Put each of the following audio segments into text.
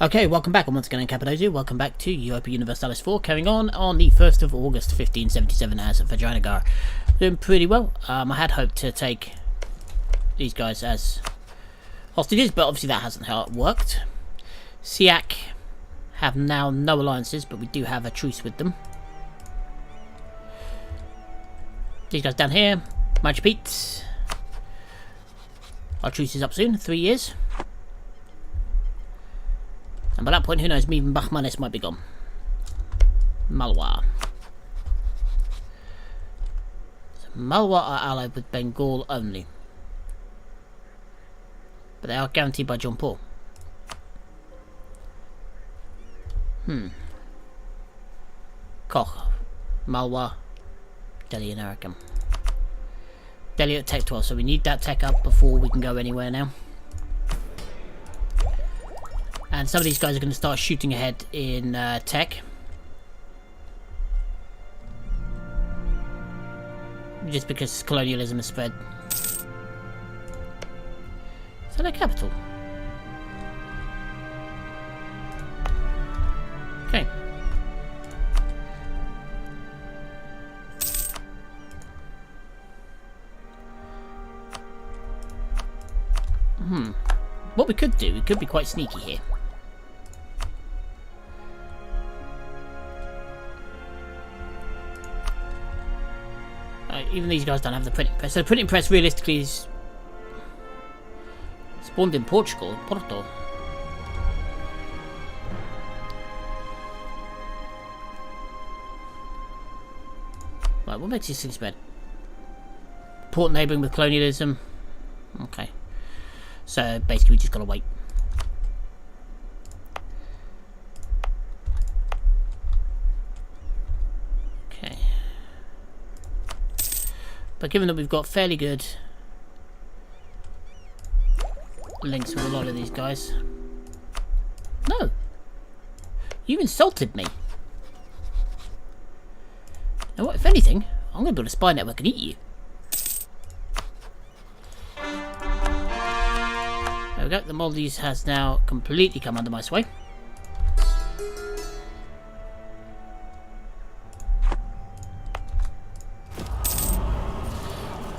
Okay, welcome back. I'm once again in Cappadocia. Welcome back to Europa Universalis IV, carrying on the 1st of August 1577 as Vijayanagar. Doing pretty well. I had hoped to take these guys as hostages, but obviously that hasn't how it worked. Siak have now no alliances, but we do have a truce with them. These guys down here, Machu Picchu. Our truce is up soon, 3 years. And by that point, who knows, even Bahmanis might be gone. Malwa. So Malwa are allied with Bengal only. But they are guaranteed by John Paul. Koch. Malwa. Delhi and Arakan. Delhi at Tech 12, so we need that tech up before we can go anywhere now. And some of these guys are going to start shooting ahead in tech. Just because colonialism has spread. Is that a capital? Okay. What we could do, we could be quite sneaky here. Even these guys don't have the printing press. So the printing press realistically is spawned in Portugal, Porto. Right, what makes these things bad? Port neighbouring with colonialism. Okay. So basically we just gotta wait. Okay. But given that we've got fairly good links with a lot of these guys. No! You insulted me. Now what, if anything, I'm going to build a spy network and eat you. There we go, the Maldives has now completely come under my sway.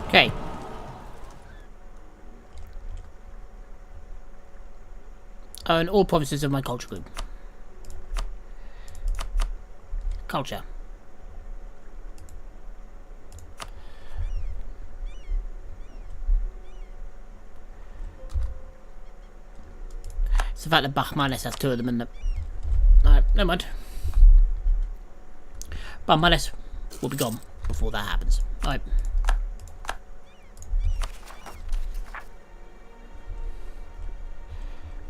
Okay. Own all provinces of my culture group. Culture. It's the fact that Bahmanis has 2 of them in the... Alright, never mind. Bahmanis will be gone before that happens. Alright.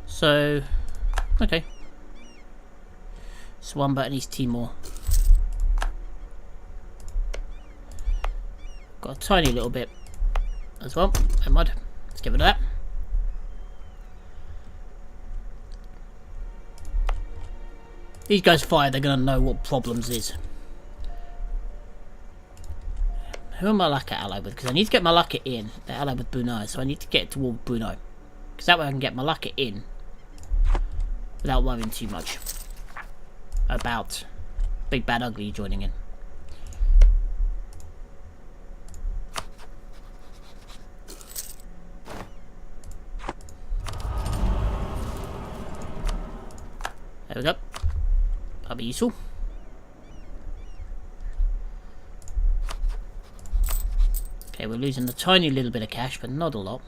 So, okay. Swamba and East Timor. Got a tiny little bit as well. Never mind. Let's get rid of that. These guys fire, they're going to know what problems is. Who am Malacca allied with? Because I need to get Malacca in. They're allied with Brunei, so I need to get toward Brunei. Because that way I can get Malacca in. Without worrying too much about Big Bad Ugly joining in. There we go. That'll be useful. Okay, we're losing a tiny little bit of cash, but not a lot.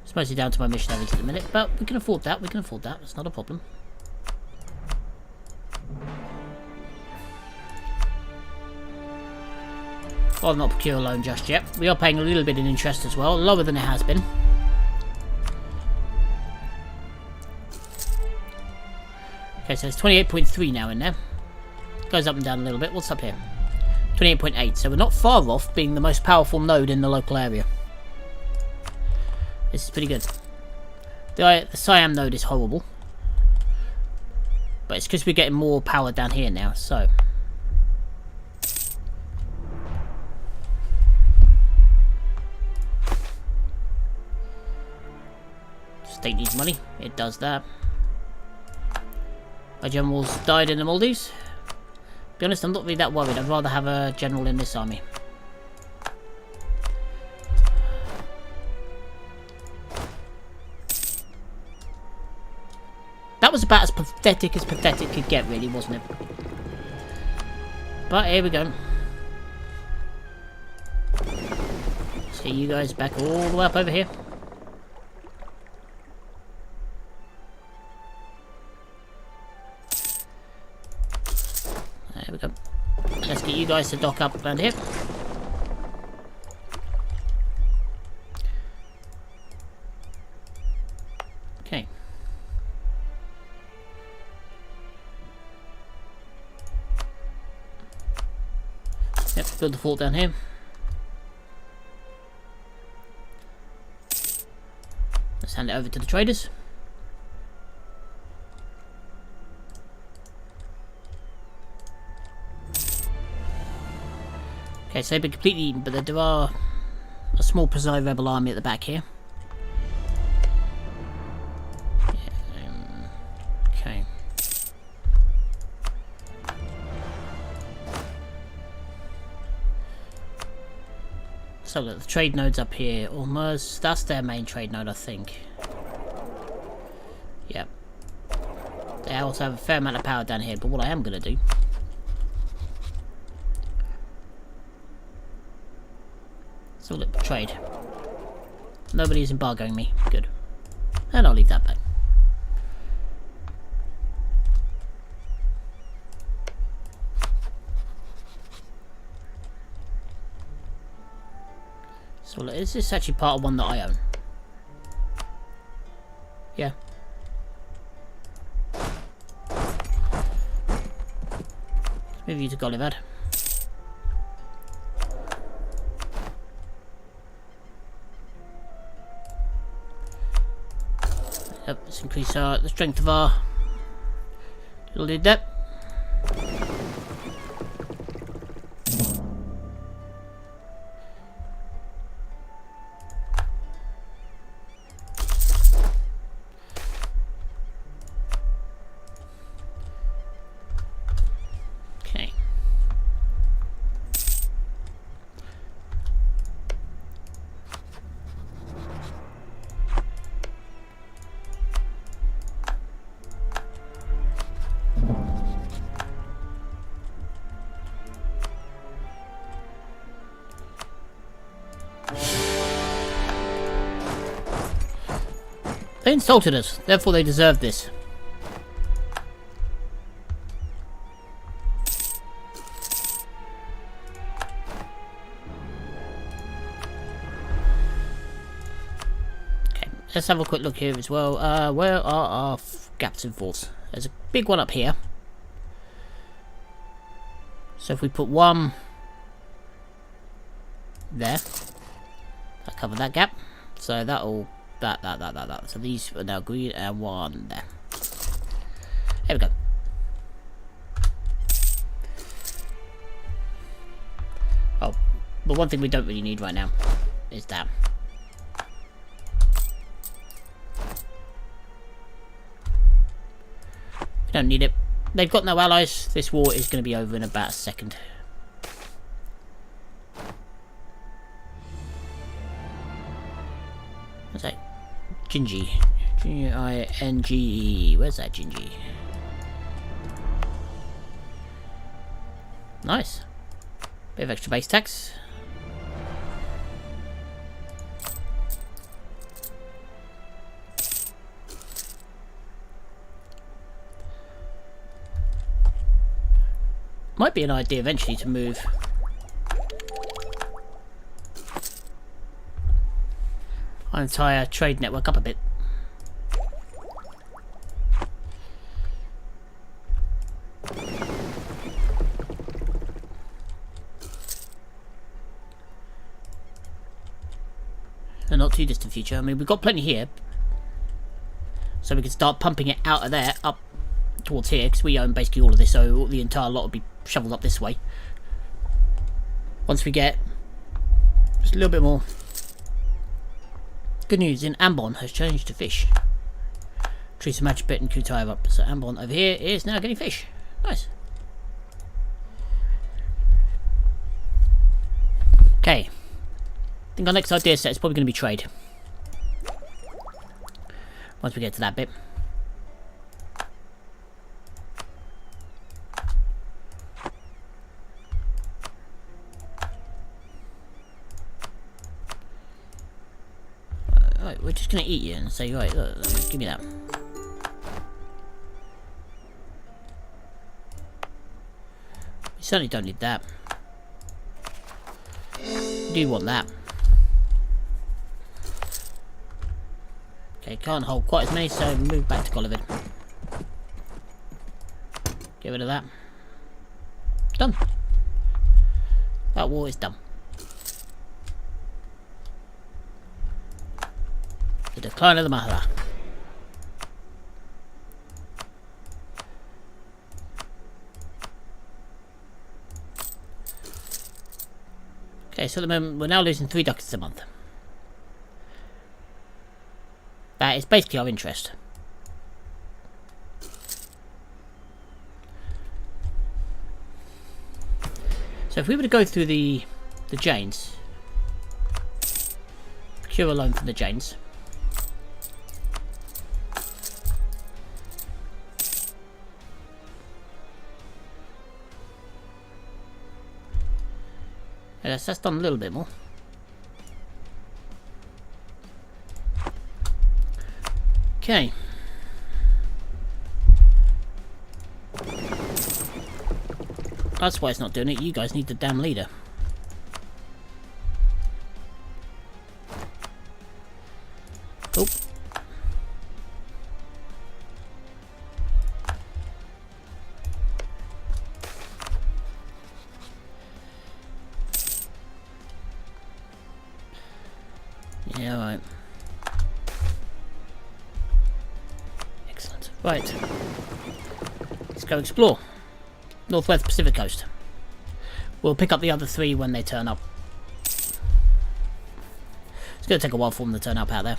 It's mostly down to my missionaries at the minute, but we can afford that, it's not a problem. I'll not procure a loan just yet. We are paying a little bit in interest as well, lower than it has been. Okay, so it's 28.3 now in there. Goes up and down a little bit. What's up here? 28.8, so we're not far off being the most powerful node in the local area. This is pretty good. The Siam node is horrible. But it's because we're getting more power down here now, so... state needs money. It does that. My generals died in the Maldives. To be honest, I'm not really that worried. I'd rather have a general in this army. That was about as pathetic could get, really, wasn't it? But here we go. Let's get you guys back all the way up over here. There we go. Let's get you guys to dock up around here. Okay. Yep, build the fort down here. Let's hand it over to the traders. Okay, so they've been completely eaten, but there are a small Prazai rebel army at the back here. Yeah, okay. So look, the trade node's up here, almost. That's their main trade node, I think. Yep. They also have a fair amount of power down here, but what I am going to do... So look, trade. Nobody's embargoing me. Good. And I'll leave that back. So look, is this actually part of one that I own? Yeah. Let's move you to Golivad. Yep, let's increase the strength of our little dude there. Okay. They insulted us, therefore they deserve this. Okay, let's have a quick look here as well. Where are our gaps in force? There's a big one up here. So if we put one there, that'll cover that gap. So that'll... That. So these are now green and one there. There we go. Oh, but one thing we don't really need right now is that. We don't need it. They've got no allies. This war is going to be over in about a second. What's that? Gingy. G-I-N-G-E. Where's that Gingy? Nice. Bit of extra base tax. Might be an idea eventually to move our entire trade network up a bit. In the not too distant future. I mean, we've got plenty here, so we can start pumping it out of there up towards here, because we own basically all of this, so the entire lot will be shoveled up this way. Once we get just a little bit more. Good news, in Ambon has changed to fish. Trees a match bit and Kutai up. So Ambon over here is now getting fish. Nice. Okay. I think our next idea set is probably going to be trade. Once we get to that bit. Alright, we're just going to eat you and say, right, look, give me that. We certainly don't need that. We do want that. Okay, can't hold quite as many, so move back to Golovid. Get rid of that. Done. That war is done. The decline of the Mahara. Okay, so at the moment we're now losing 3 ducats a month. That is basically our interest. So if we were to go through the Janes, procure a loan from the Janes. Yes, that's done a little bit more. Okay. That's why it's not doing it. You guys need the damn leader. Oh. Yeah, right. Excellent. Right. Let's go explore. Northwest Pacific Coast. We'll pick up the other 3 when they turn up. It's going to take a while for them to turn up out there.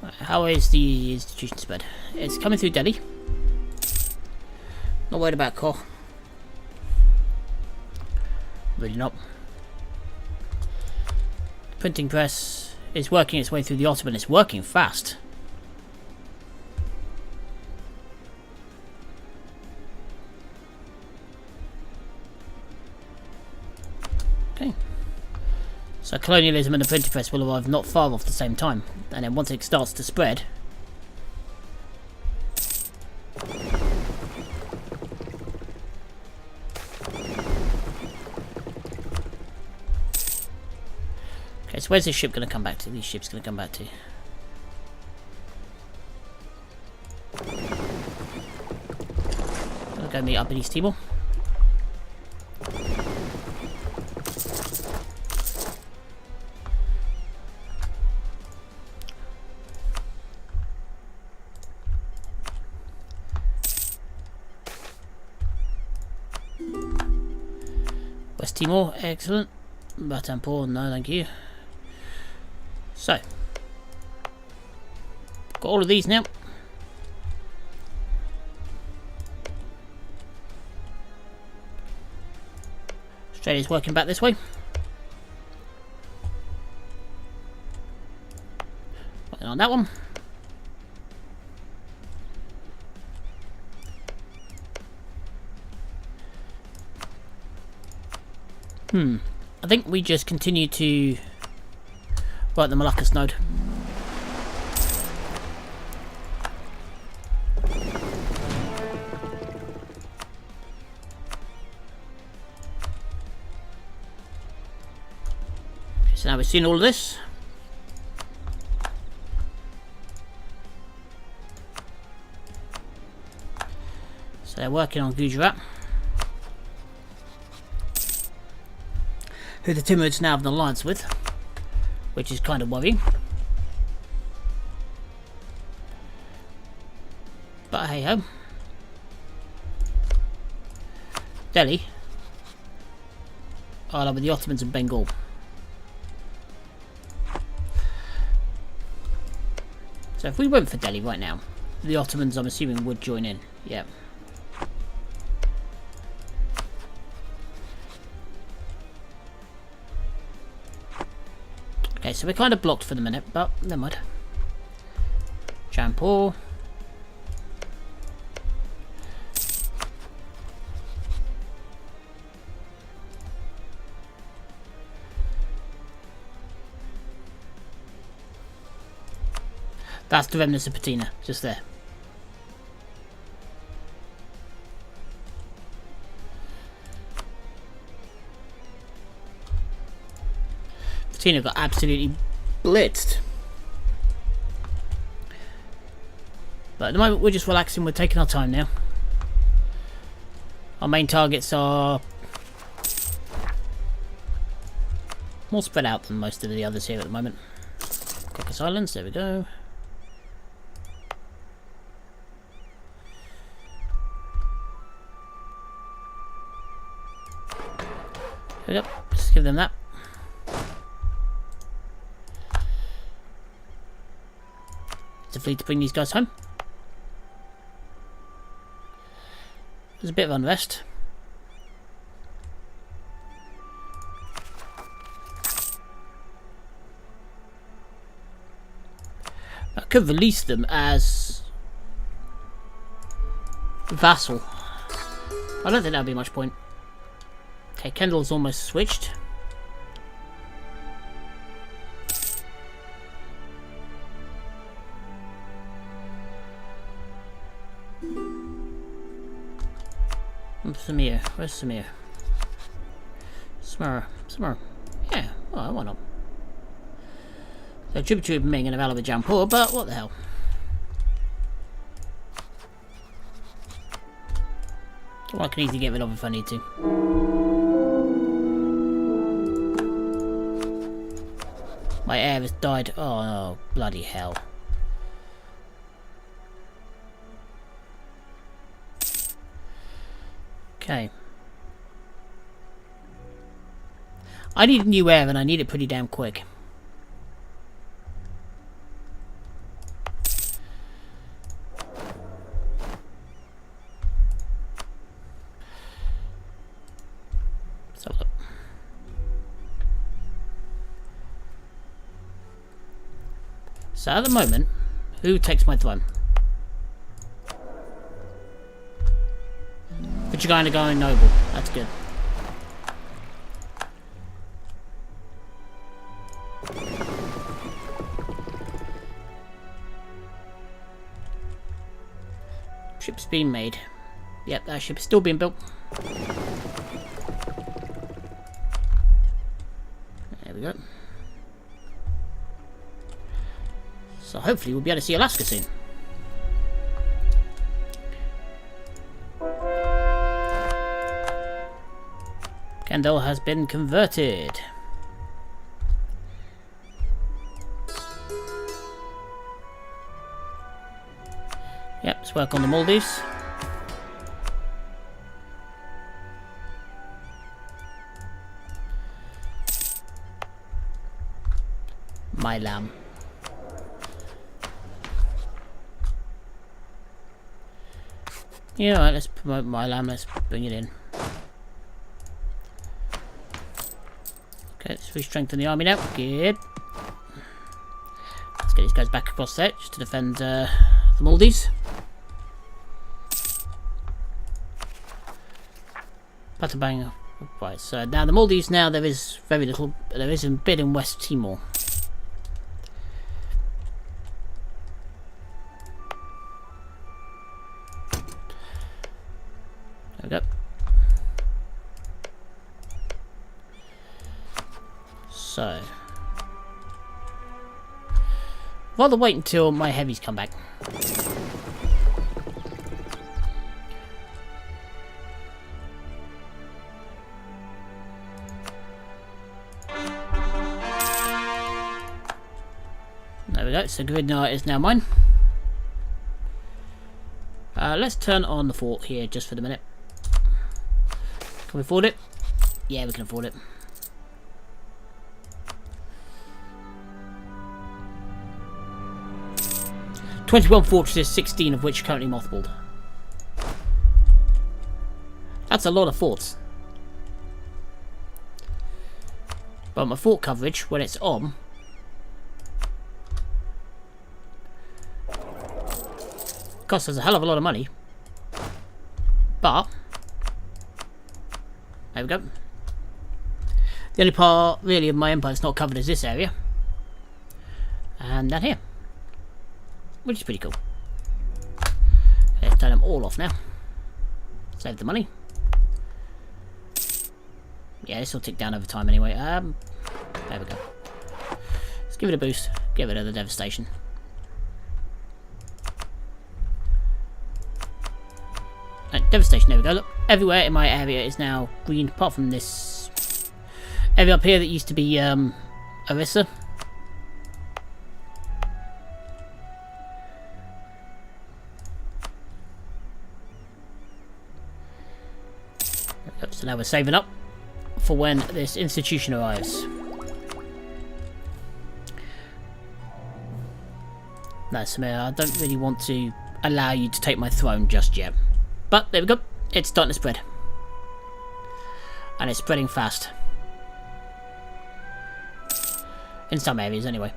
Right, how is the institution spread? It's coming through Delhi. Not worried about Koh. Really not. Printing press is working its way through the Ottoman. It's working fast. Okay. So colonialism and the printing press will arrive not far off the same time. And then once it starts to spread... Okay, so where's this ship going to come back to? These ships going to come back to. I'll go meet up in East Timor. West Timor, excellent. Batampour, no thank you. So, got all of these now. Australia's working back this way. Working on that one. I think we just continue to work the Moluccas node. So now we've seen all of this. So they're working on Gujarat, who the Timurids now have an alliance with, which is kind of worrying. But hey ho. along with the Ottomans and Bengal. So if we went for Delhi right now, the Ottomans, I'm assuming, would join in. Yeah. Okay, so we're kind of blocked for the minute, but never mind. Jampur. That's the remnants of Patina, just there. Patina got absolutely blitzed. But at the moment we're just relaxing, we're taking our time now. Our main targets are more spread out than most of the others here at the moment. Caucasus Islands, there we go. Yep, just give them that. It's a fleet to bring these guys home. There's a bit of unrest. I could release them as vassal. I don't think that would be much point. Okay, Kendall's almost switched. Samir, where's Samir? Samir. Yeah, oh, why not? So tributary of Ming and a Val of Jampur, but what the hell? Well, I can easily get rid of if I need to. My heir has died. Oh no, bloody hell. Okay. I need a new heir and I need it pretty damn quick. So look. So at the moment, who takes my throne? Vijayanagar noble. That's good. Ship's been made. Yep, that ship's still being built. There we go. So hopefully we'll be able to see Alaska soon. Kendall has been converted. Yep, let's work on the Maldives. My lamb. Yeah, alright, let's promote my lamb, let's bring it in. Okay, let's re-strengthen the army now. Good. Let's get these guys back across there just to defend the Maldives. Patabang. Right, so now the Maldives, now there is very little, there is a bit in West Timor. There we go. So, rather wait until my heavies come back. There we go, so Gridnar is now mine. Let's turn on the fort here just for the minute. Can we afford it? Yeah, we can afford it. 21 fortresses, 16 of which are currently mothballed. That's a lot of forts. But my fort coverage, when it's on, costs us a hell of a lot of money. But there we go. The only part really of my empire that's not covered is this area. And down here. Which is pretty cool. Let's turn them all off now. Save the money. Yeah, this will tick down over time anyway. There we go. Let's give it a boost. Get rid of the devastation. Right, devastation, there we go. Look, everywhere in my area is now green, apart from this area up here that used to be Orissa. So now we're saving up for when this institution arrives. No, Samir, I don't really want to allow you to take my throne just yet. But there we go. It's starting to spread. And it's spreading fast. In some areas, anyway.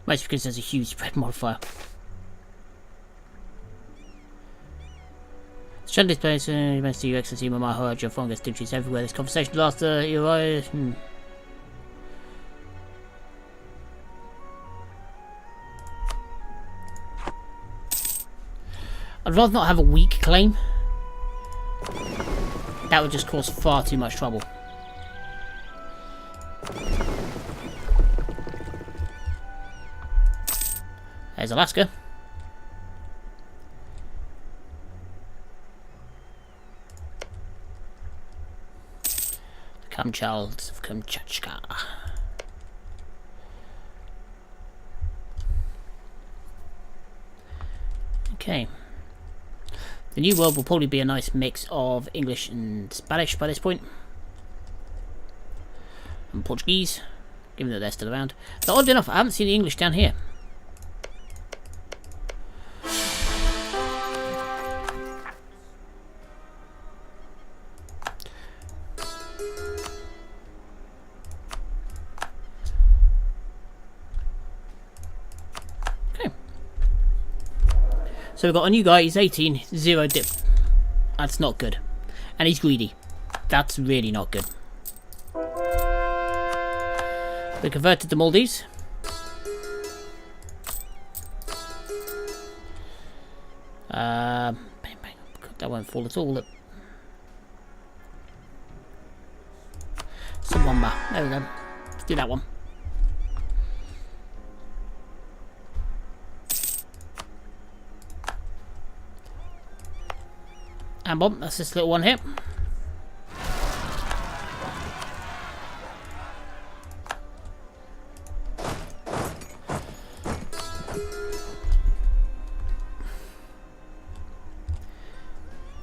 Mostly because there's a huge spread modifier. Shun this place, you must see your excellency, my Maharaja, fungus dignitaries everywhere. This conversation lasts your eyes. I'd rather not have a weak claim. That would just cause far too much trouble. There's Alaska. The Kamchals of Kamchatka. Okay. The New World will probably be a nice mix of English and Spanish by this point. And Portuguese, given that they're still around. But oddly enough, I haven't seen the English down here. So we've got a new guy, he's 18, 0 dip. That's not good. And he's greedy. That's really not good. We converted the Maldives. Bang, bang. That won't fall at all. Look. Sambomba. There we go. Let's do that one. And bomb, that's this little one here.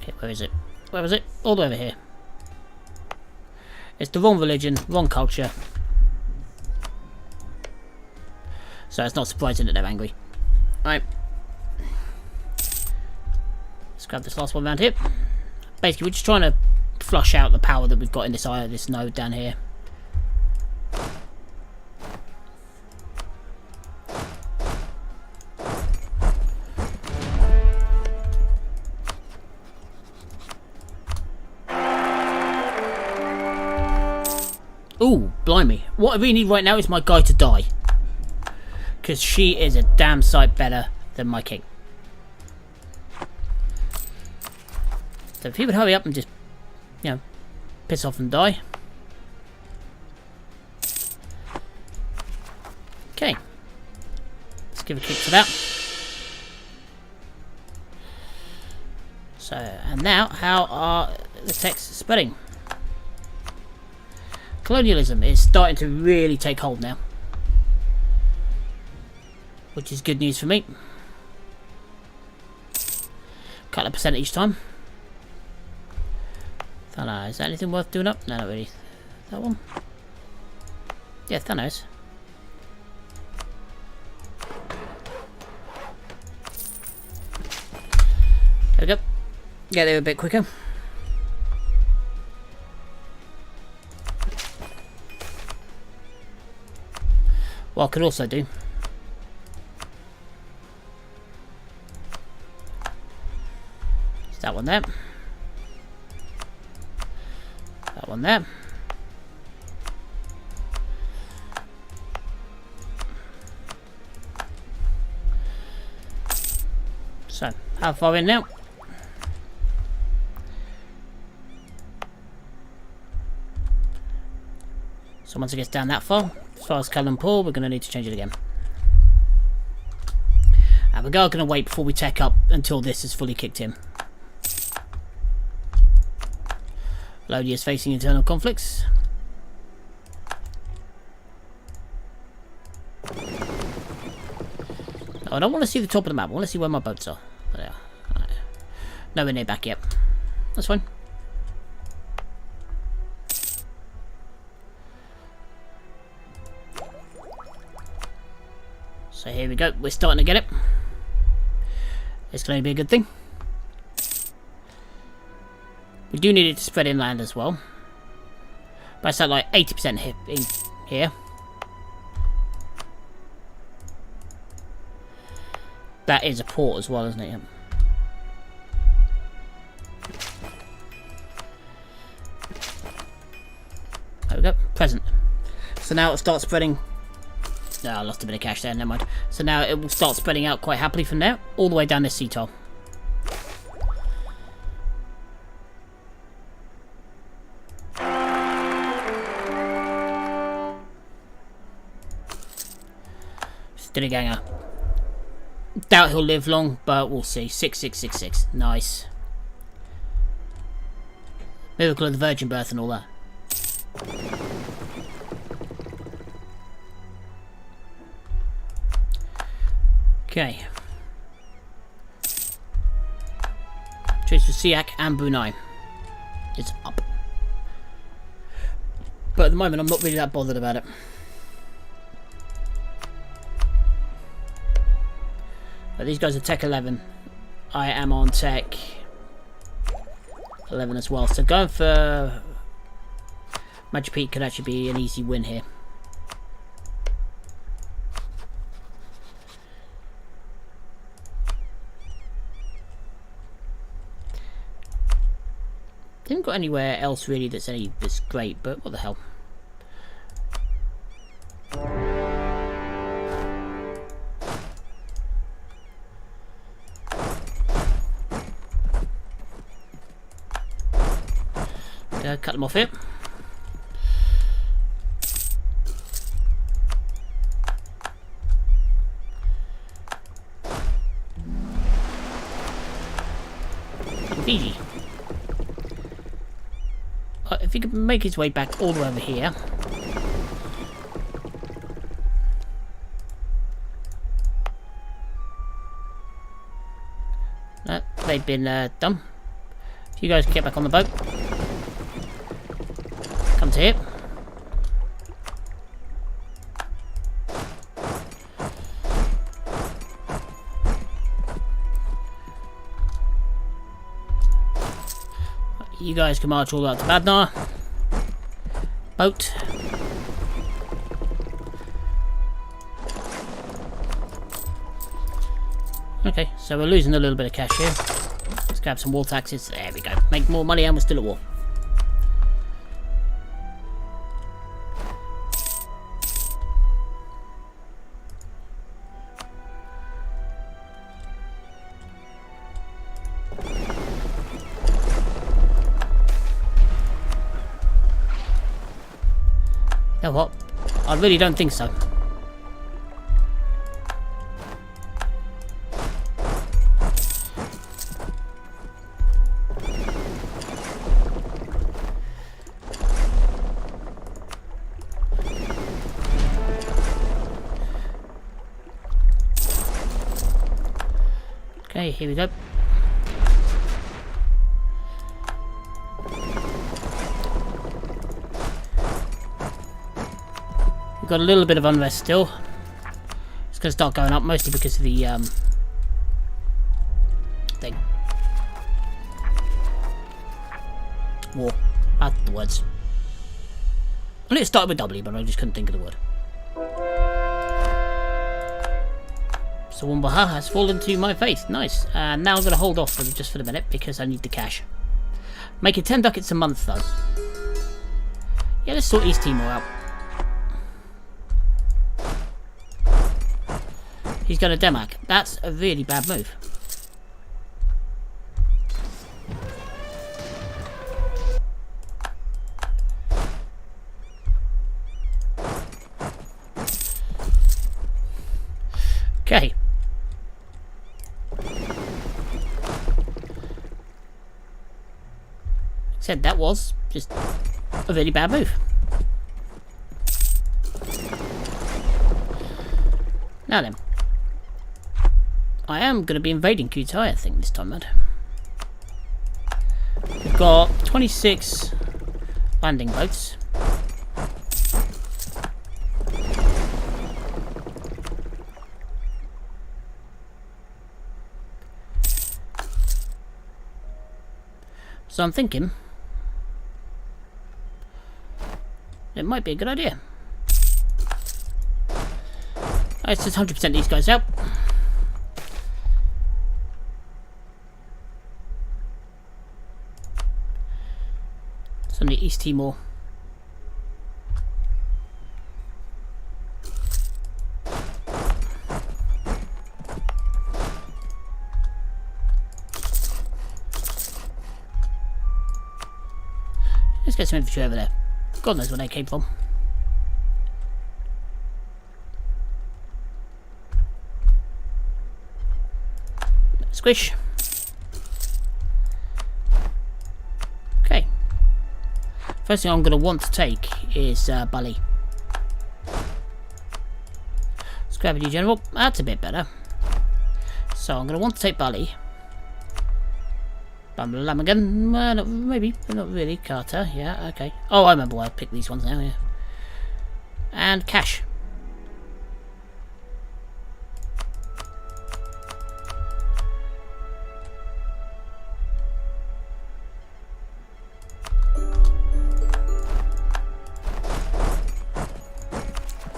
Okay, where is it? Where was it? All the way over here. It's the wrong religion, wrong culture. So it's not surprising that they're angry. Alright. Grab this last one around here. Basically, we're just trying to flush out the power that we've got in this node down here. Ooh, blimey. What I really need right now is my guy to die. Because she is a damn sight better than my king. So if he would hurry up and just, you know, piss off and die. Okay. Let's give a kick to that. So, and now, how are the texts spreading? Colonialism is starting to really take hold now. Which is good news for me. Couple of percent each time. Oh, no, is that anything worth doing up? No, not really. That one? Yeah, Thanos. There we go. Get there a bit quicker. What I could also do is that one there. That one there. So, how far in now? So once it gets down that far, as far as Cullen Pool, we're going to need to change it again. And we're going to wait before we tech up until this is fully kicked in. Lodi is facing internal conflicts. No, I don't want to see the top of the map. I want to see where my boats are. There they are. Right. Nowhere near back yet. That's fine. So here we go. We're starting to get it. It's going to be a good thing. We do need it to spread inland as well. But it's at like 80% in here. That is a port as well, isn't it? There we go. Present. So now it'll start spreading. No, I lost a bit of cash there, never mind. So now it will start spreading out quite happily from there, all the way down this sea tile. Still a ganger. Doubt he'll live long, but we'll see. 6666. Nice. Miracle of the Virgin Birth and all that. Okay. Trace for Siak and Brunei. It's up. But at the moment, I'm not really that bothered about it. But these guys are Tech 11. I am on Tech 11 as well. So going for Magic Peak could actually be an easy win here. Didn't got anywhere else really that's great, but what the hell. Cut them off here. Fiji. If he could make his way back all the way over here. They've been done. If you guys can get back on the boat. Come to here. You guys can march all the way up to Badnar. Boat. Okay, so we're losing a little bit of cash here. Let's grab some war taxes. There we go. Make more money and we're still at war. You know what? I really don't think so. Okay, here we go. We've got a little bit of unrest still. It's going to start going up, mostly because of the thing. War. That's the words. I knew it started with W, but I just couldn't think of the word. So Wumbaha has fallen to my face. Nice. And now I'm going to hold off just for the minute because I need the cash. Making 10 ducats a month though. Yeah, let's sort East Timor out. He's got a Demac. That's a really bad move. Okay. Said that was just a really bad move. Now then. I am going to be invading Kutai, I think, this time, man. We've got 26 landing boats. So I'm thinking it might be a good idea. Let's just 100% these guys out. Suddenly East Timor. Let's get some infantry over there. God knows where they came from. Squish. Okay. First thing I'm going to want to take is Bali. Scrappy General. That's a bit better. So I'm going to want to take Bali. Lamagan, maybe, but not really. Carter, yeah, okay. Oh, I remember why I picked these ones now, yeah. And cash.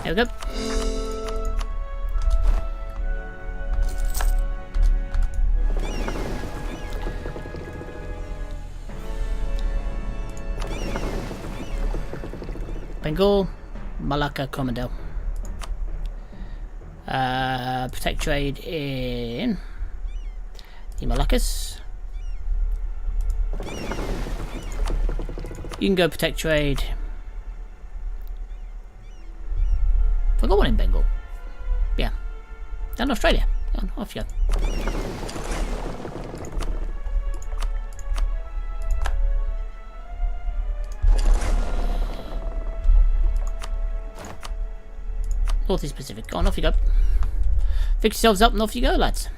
There we go. Bengal, Malacca, Commando. Protect trade in the Malaccas. You can go protect trade. I got one in Bengal. Yeah. Down Australia. Off you go. Northeast Pacific. Go on, off you go. Fix yourselves up and off you go, lads.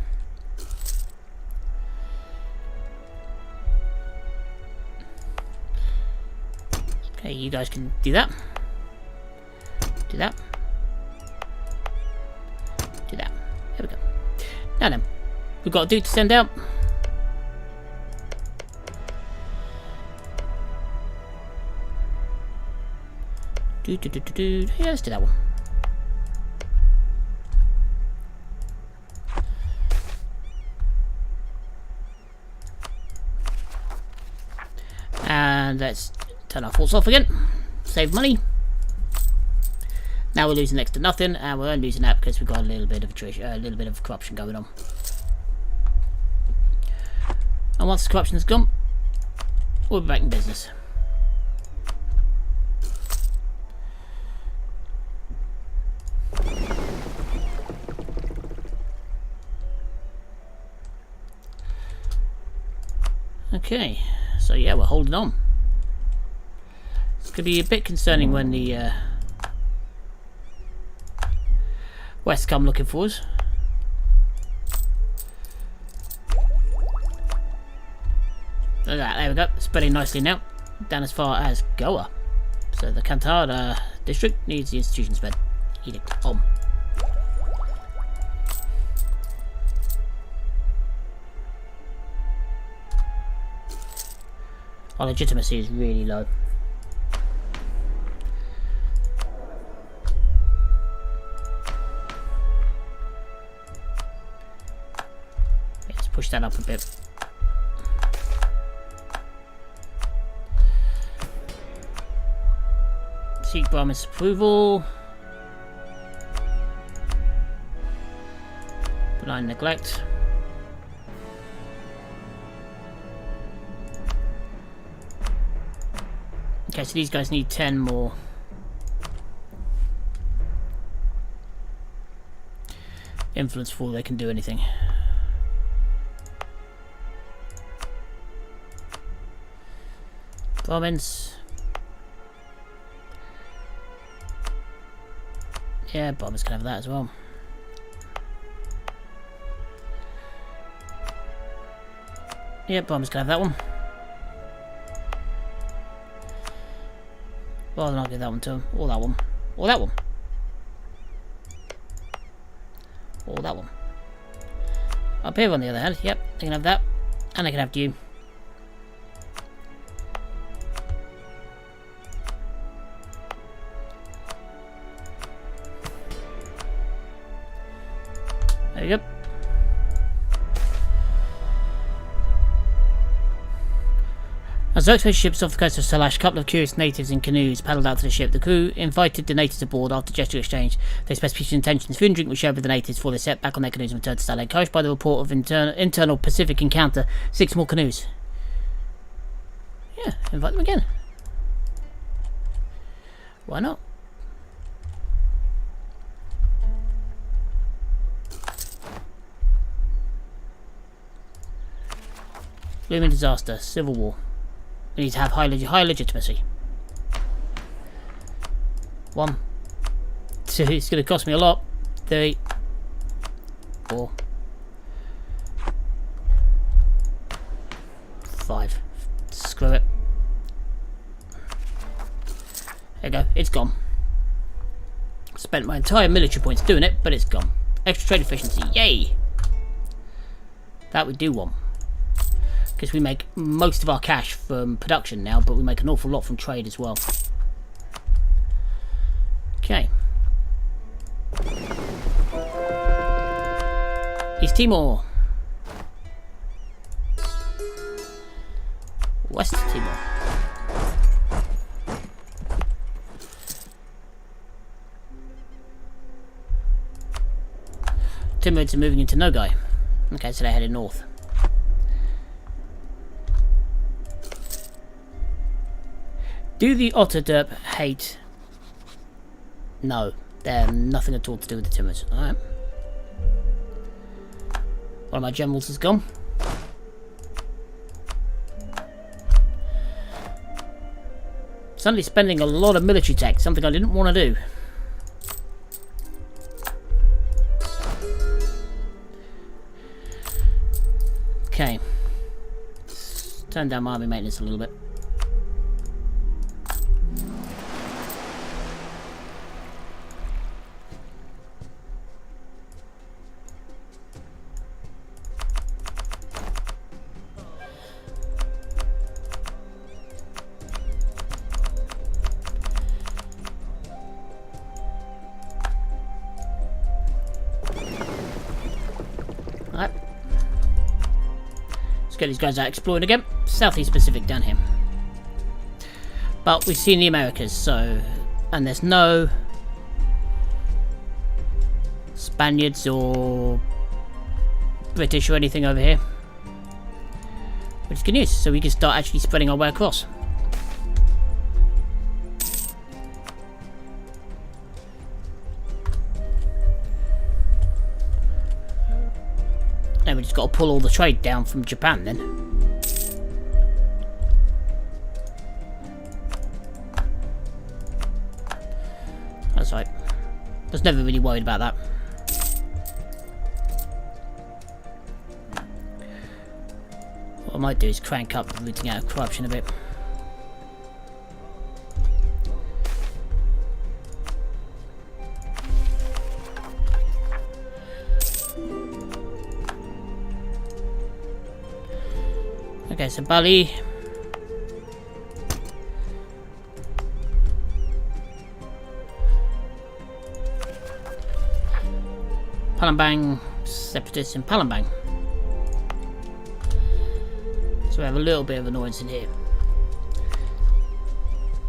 Okay, you guys can do that. Do that. Do that. There we go. Now then, we've got a dude to send out. Yeah, let's do that one. And let's turn our force off again. Save money. Now we're losing next to nothing, and we're only losing that because we've got a little bit of a little bit of corruption going on. And once the corruption is gone, we'll be back in business. Okay, so yeah, we're holding on. It's going to be a bit concerning when the West come looking for us. Look at that, there we go, spreading nicely now, down as far as Goa. So the Kantara District needs the institutions fed. Edict on. Our legitimacy is really low. Let's push that up a bit. Seek Brahmin's approval. Benign neglect. Okay, so these guys need 10 more. Influence before they can do anything. Brahmins. Yeah, Brahmins can have that as well. Yeah, Brahmins can have that one. Well, then I'll give that one to him. Or that one. Or that one. Or that one. Up here, on the other hand, yep, they can have that. And they can have you. There you go. As the expedition ships off the coast of Salash, a couple of curious natives in canoes paddled out to the ship. The crew invited the natives aboard. After gesture exchange, they expressed peaceful intentions. Food and drink was shared with the natives before they set back on their canoes and returned to Salad. Encouraged by the report of internal Pacific encounter, 6 more canoes. Yeah, invite them again. Why not? Looming disaster, civil war. We need to have high legitimacy. 1, 2, it's going to cost me a lot. 3, 4, 5. Screw it. There you go, it's gone. Spent my entire military points doing it, but it's gone. Extra trade efficiency, yay! That we do want. Because we make most of our cash from production now, but we make an awful lot from trade as well. Okay. East Timor. West Timor. Timurids are moving into Nogai. Okay, so they're headed north. Do the Otter Derp hate? No, they have nothing at all to do with the Timurids. Alright. One of my generals is gone. Suddenly spending a lot of military tech, something I didn't want to do. Okay. Let's turn down my army maintenance a little bit. Get these guys out exploring again. Southeast Pacific down here. But we've seen the Americas, so... And there's no... Spaniards or... British or anything over here. Which is good news, so we can start actually spreading our way across. Now we just got to pull all the trade down from Japan then. That's right. I was never really worried about that. What I might do is crank up rooting out corruption a bit. Okay, so Bali. Palembang, Separatists in Palembang. So we have a little bit of annoyance in here.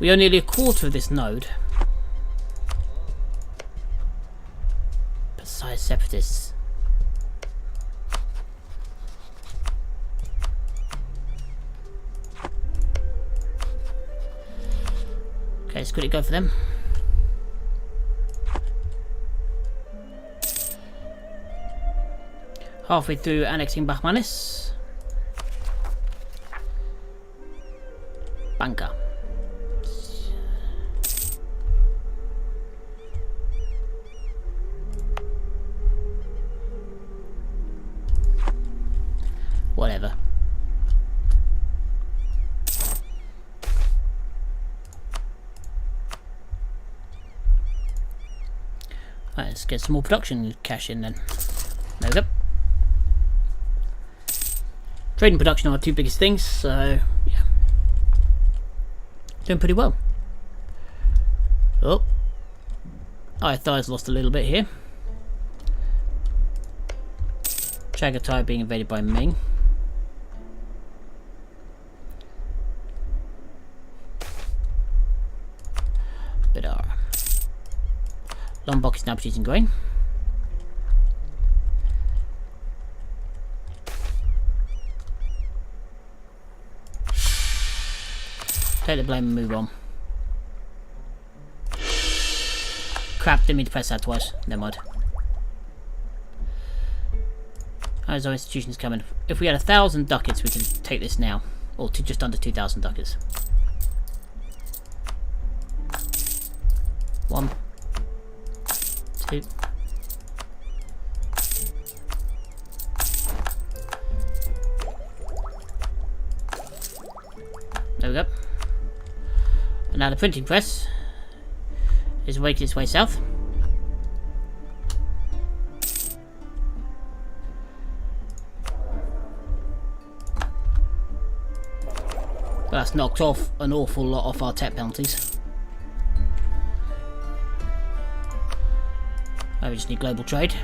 We are nearly a quarter of this node. Besides Separatists. Okay, let's quickly go for them. Halfway through annexing Bahmanis. Banka. Whatever. Right, let's get some more production cash in then. There we go. Trade and production are our two biggest things, so yeah. Doing pretty well. Oh. Thigh's lost a little bit here. Chagatai being invaded by Ming. Bidar. Lombok is now producing grain. Take the blame and move on. Crap, didn't mean to press that twice. Never mind. How's our institutions coming? If we had 1,000 ducats, we can take this now. Or to just under 2,000 ducats. 1, 2. There we go. And now the printing press is making its way south. But that's knocked off an awful lot off our tech penalties. Oh, we just need global trade.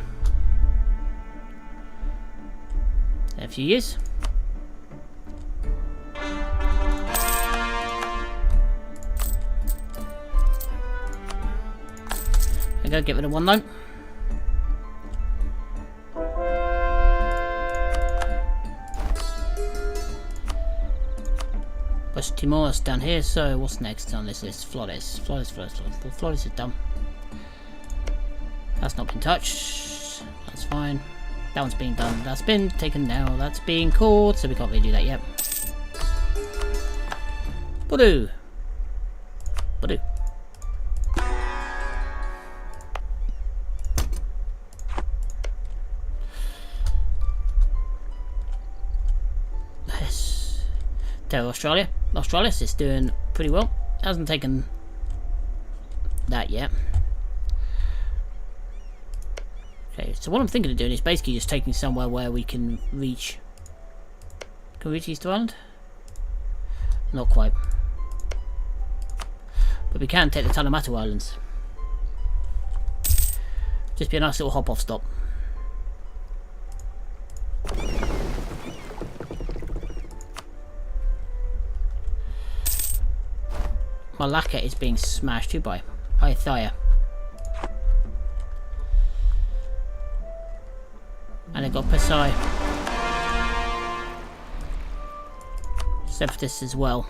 In a few years. There we go, get rid of one loan. West Timor's down here, so what's next on this list? Flores. Flores is done. That's not been touched. That's fine. That one's being done. That's been taken now. That's being caught, so we can't really do that yet. Badoo. Badoo. Yes. Tell Australia. Australis is doing pretty well. Hasn't taken that yet. Okay, so what I'm thinking of doing is basically just taking somewhere where we can reach. Can we reach Easter Island? Not quite. But we can take the Tanamatu Islands. Just be a nice little hop-off stop. Malacca is being smashed too by Ayutthaya. And they've got Pasai. Separatists as well.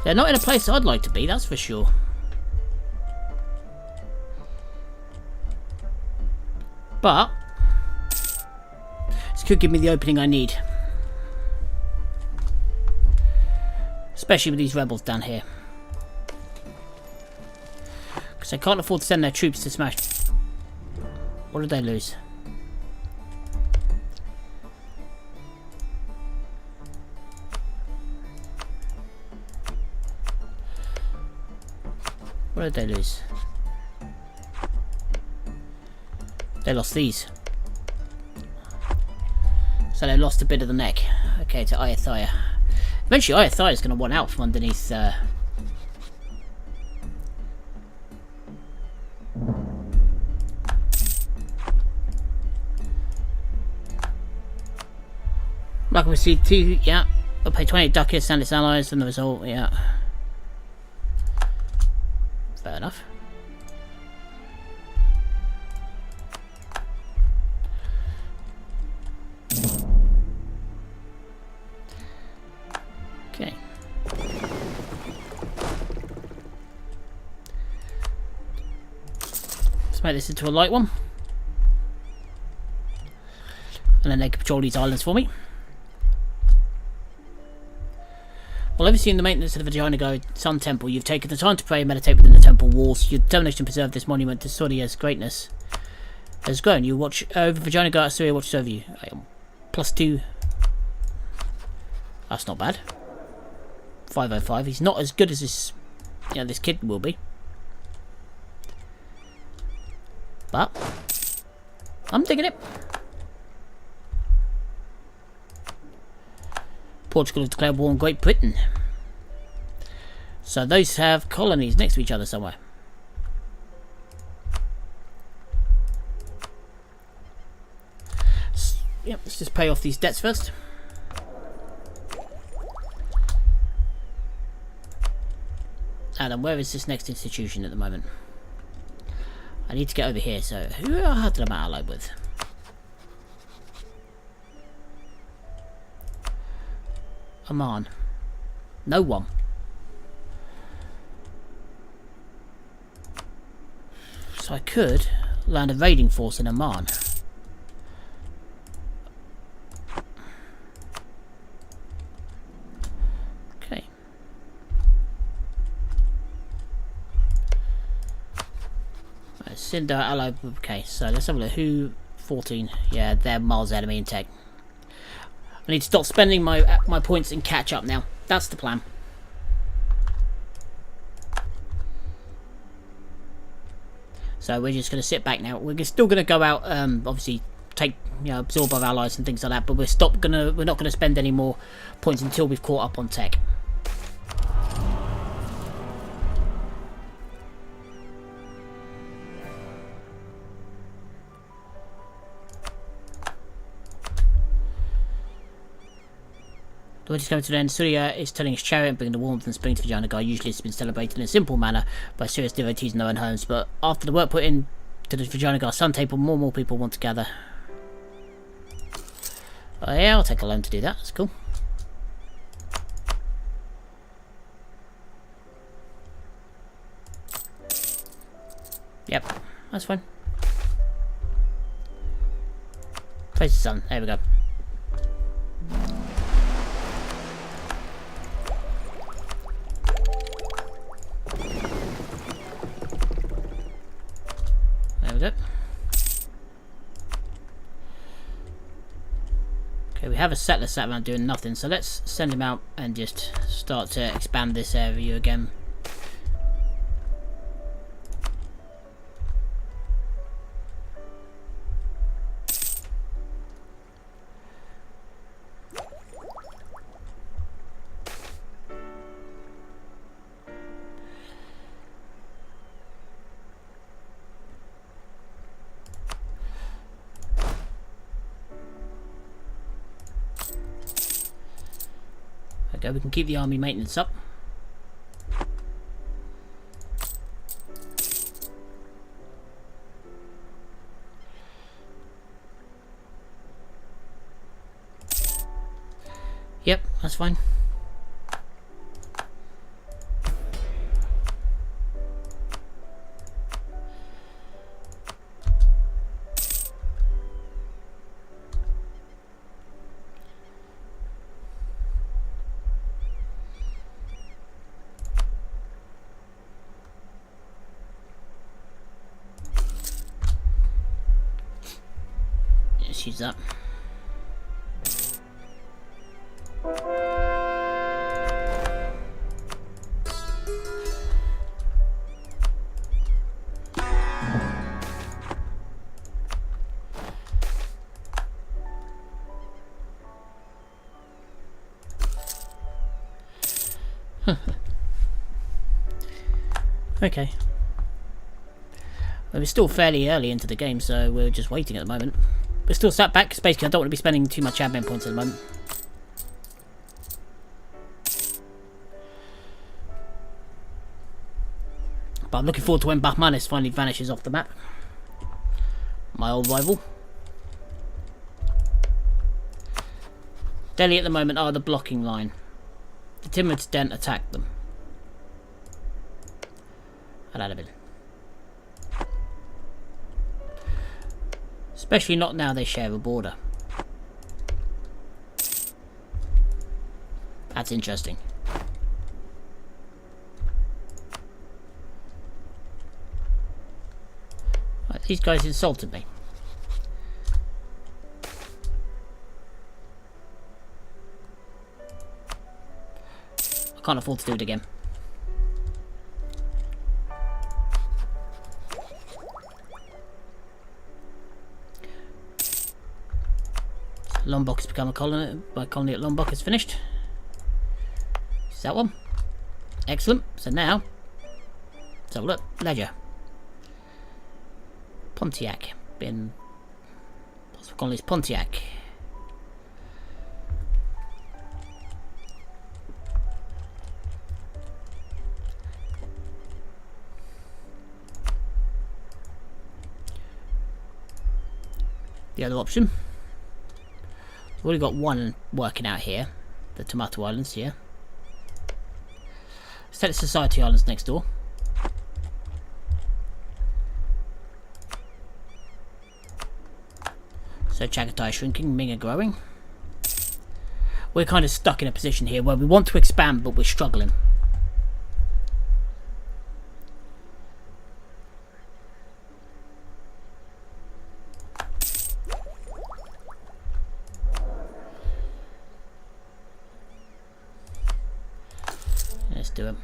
They're not in a place I'd like to be, that's for sure. But this could give me the opening I need. Especially with these rebels down here. Because they can't afford to send their troops to smash. What did they lose? What did they lose? They lost these. So they lost a bit of the neck. Okay, to Ayathaya. Eventually Ayathaya is going to want out from underneath... Like we see 2, yeah. We'll pay 20 ducats and its allies, and the result, yeah. Fair enough. Okay. Let's make this into a light one. And then they can patrol these islands for me. While overseeing the maintenance of the Vijayanagar Sun Temple, you've taken the time to pray and meditate within the temple walls. Your determination to preserve this monument to Surya's greatness has grown. You watch over Vijayanagar, Surya watches over you. +2. That's not bad. 505. He's not as good as this, this kid will be. But I'm digging it. Portugal has declared war on Great Britain. So those have colonies next to each other somewhere. Yep, let's just pay off these debts first. Adam, where is this next institution at the moment? I need to get over here, so who had I allied with? Oman. No one. So I could land a raiding force in Oman. Okay. Right, Sindar allied. Okay, so let's have a look. Who? 14. Yeah, they're miles ahead of me in tech. I need to stop spending my points and catch up now. That's the plan. So we're just going to sit back now. We're still going to go out, obviously take, absorb our allies and things like that. But we're not going to spend any more points until we've caught up on tech. The winter's coming to an end. Surya is turning his chariot and bringing the warmth and spring to Vijayanagar. Usually it's been celebrated in a simple manner by serious devotees in their own homes, but after the work put in to the Vijayanagar Sun Temple, more and more people want to gather. Oh yeah, I'll take a loan to do that. That's cool. Yep, that's fine. Face the sun. There we go. It. Okay, we have a settler sat around doing nothing, so let's send him out and just start to expand this area again. We can keep the army maintenance up. Yep, that's fine. Use that. Okay. Well, we're still fairly early into the game, so we're just waiting at the moment. We're still sat back, because basically I don't want to be spending too much admin points at the moment. But I'm looking forward to when Bahmanis finally vanishes off the map. My old rival. Delhi at the moment are the blocking line. The Timurids don't attack them. Bit. Especially not now they share a border. That's interesting. Right, these guys insulted me. I can't afford to do it again. Lombok has become a colony. My colony at Lombok is finished. Is that one? Excellent. So now, let's have a look. Ledger. Pontiac. Been possible colonies. Pontiac. The other option. We've already got one working out here. The Tomato Islands here. Let's take the Society Islands next door. So Chagatai is shrinking, Ming are growing. We're kind of stuck in a position here where we want to expand, but we're struggling. Let's do it.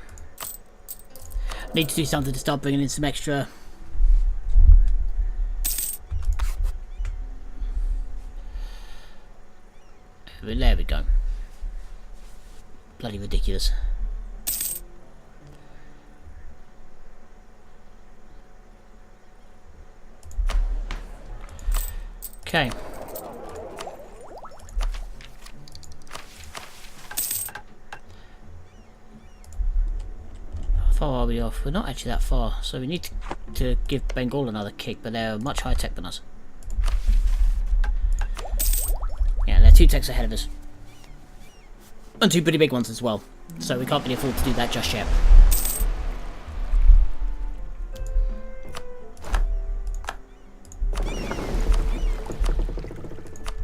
Need to do something to start bringing in some extra. There we go. Bloody ridiculous. Okay. How far are we off? We're not actually that far, so we need to give Bengal another kick, but they're much higher tech than us. Yeah, they're 2 techs ahead of us. And 2 pretty big ones as well. So we can't really afford to do that just yet.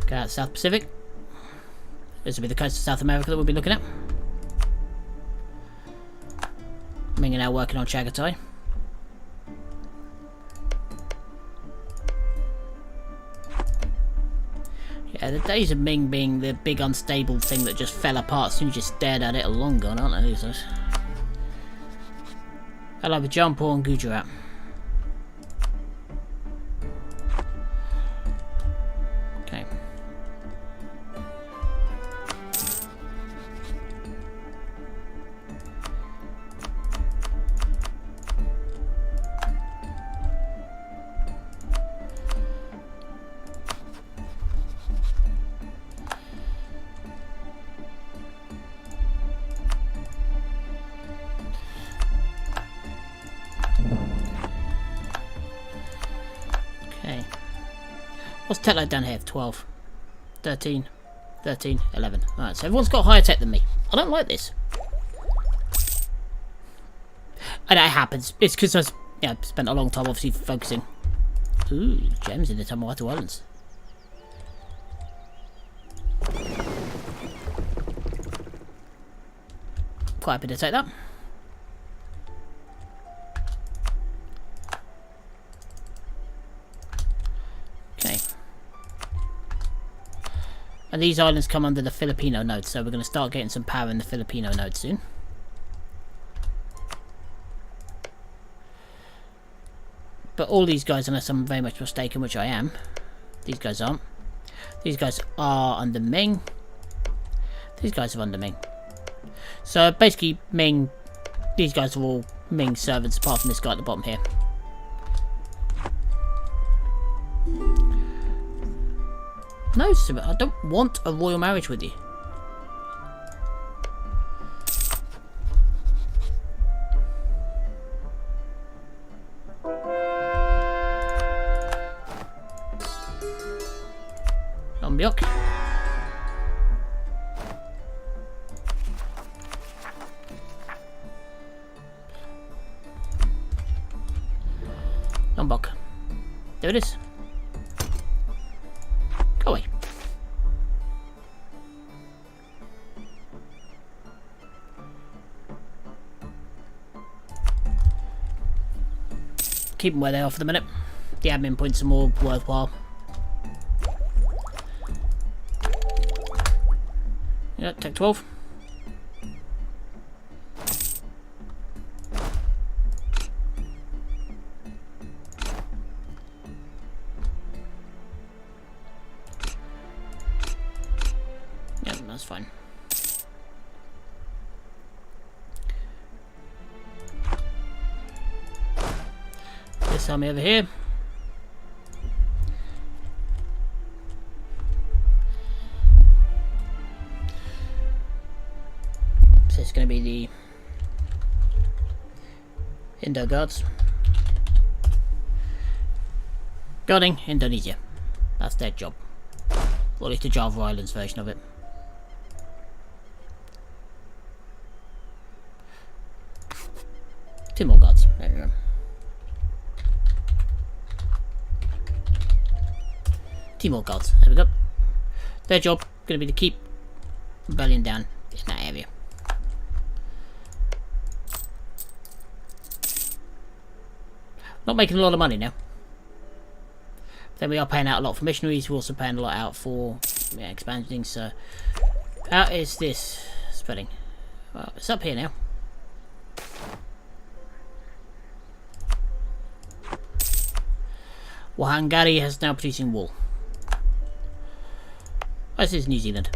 Go out South Pacific. This will be the coast of South America that we'll be looking at. Ming are now working on Chagatai. Yeah, the days of Ming being the big unstable thing that just fell apart as soon as you stared at it are long gone, aren't they, these days? Hello, with Jampur and Gujarat. Okay. What's tech like down here? 12, 13, 13, 11. Alright, so everyone's got higher tech than me. I don't like this. And it happens. It's because I spent a long time obviously focusing. Ooh, gems in the Tomato Islands. Quite happy to take that. Okay. And these islands come under the Filipino node, so we're going to start getting some power in the Filipino node soon. But all these guys, unless I'm very much mistaken, which I am, these guys aren't. These guys are under Ming. These guys are under Ming. So basically Ming, these guys are all Ming servants apart from this guy at the bottom here. No, I don't want a royal marriage with you. Lombyok. Lombok. There it is. Go away. Keep them where they are for the minute. The admin points are more worthwhile. Yeah, Tech 12. Yeah, that's fine. This army over here. So it's going to be the Indo Guards. Guarding Indonesia. That's their job. Or at least the Java Islands version of it. Two more guards. There we go. Two more guards. There we go. Their job going to be to keep rebellion down in that area. Not making a lot of money now. Then we are paying out a lot for missionaries. We're also paying a lot out for expanding. So, how is this spreading? Well, it's up here now. Wahangari has now producing wool. This is New Zealand.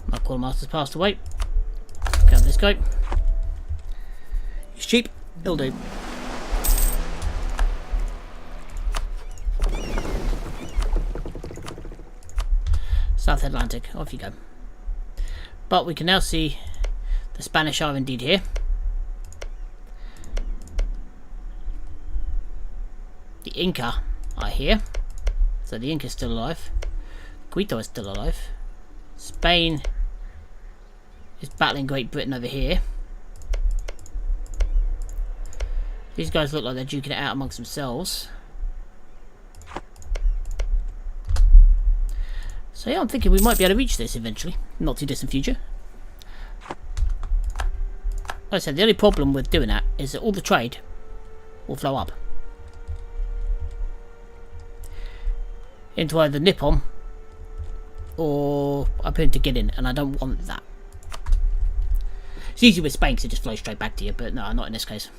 My quartermaster's passed away. Grab this guy. He's cheap. He'll do. South Atlantic. Off you go. But we can now see the Spanish are indeed here. The Inca are here. So the Inca is still alive. Quito is still alive. Spain is battling Great Britain over here. These guys look like they're duking it out amongst themselves. So yeah, I'm thinking we might be able to reach this eventually. Not too distant future. Like I said, the only problem with doing that is that all the trade will flow up into either Nippon or up into Gideon, and I don't want that. It's easy with Spain because it just flows straight back to you, but no, not in this case.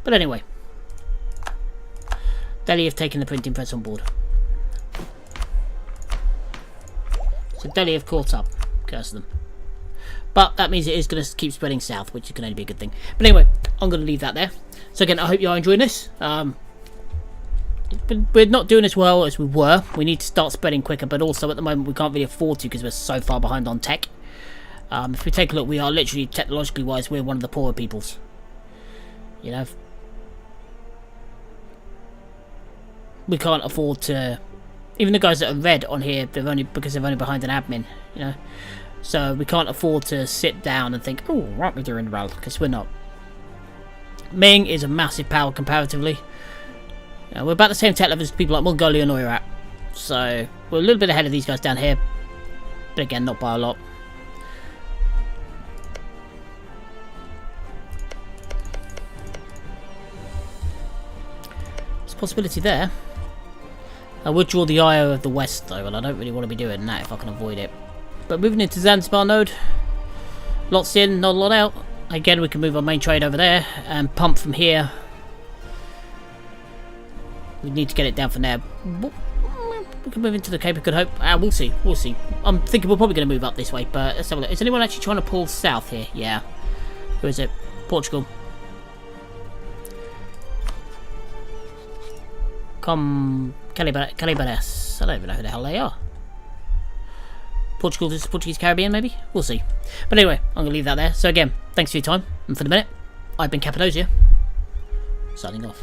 But anyway, Delhi have taken the printing press on board. So Delhi have caught up. Curse them. But that means it is going to keep spreading south, which can only be a good thing. But anyway, I'm going to leave that there. So again, I hope you are enjoying this. We're not doing as well as we were. We need to start spreading quicker, but also at the moment we can't really afford to because we're so far behind on tech. If we take a look, we are literally, technologically wise, we're one of the poorer peoples. You know? We can't afford to... Even the guys that are red on here, they're only because they're only behind an admin, you know? So we can't afford to sit down and think, oh, right, we're doing well, because we're not. Ming is a massive power comparatively. We're about the same tech level as people like Mongolia and Oirat. So we're a little bit ahead of these guys down here. But again, not by a lot. There's a possibility there. I would draw the eye of the west though, and I don't really want to be doing that if I can avoid it. But moving into Zanzibar node, lots in, not a lot out. Again, we can move our main trade over there and pump from here We need to get it down from there. We can move into the Cape of Good Hope. We'll see. We'll see. I'm thinking we're probably going to move up this way, but let's have a look. Is anyone actually trying to pull south here? Yeah. Who is it? Portugal. Calibares. I don't even know who the hell they are. Portuguese Caribbean, maybe? We'll see. But anyway, I'm going to leave that there. So again, thanks for your time. And for the minute, I've been Cappadocia. Signing off.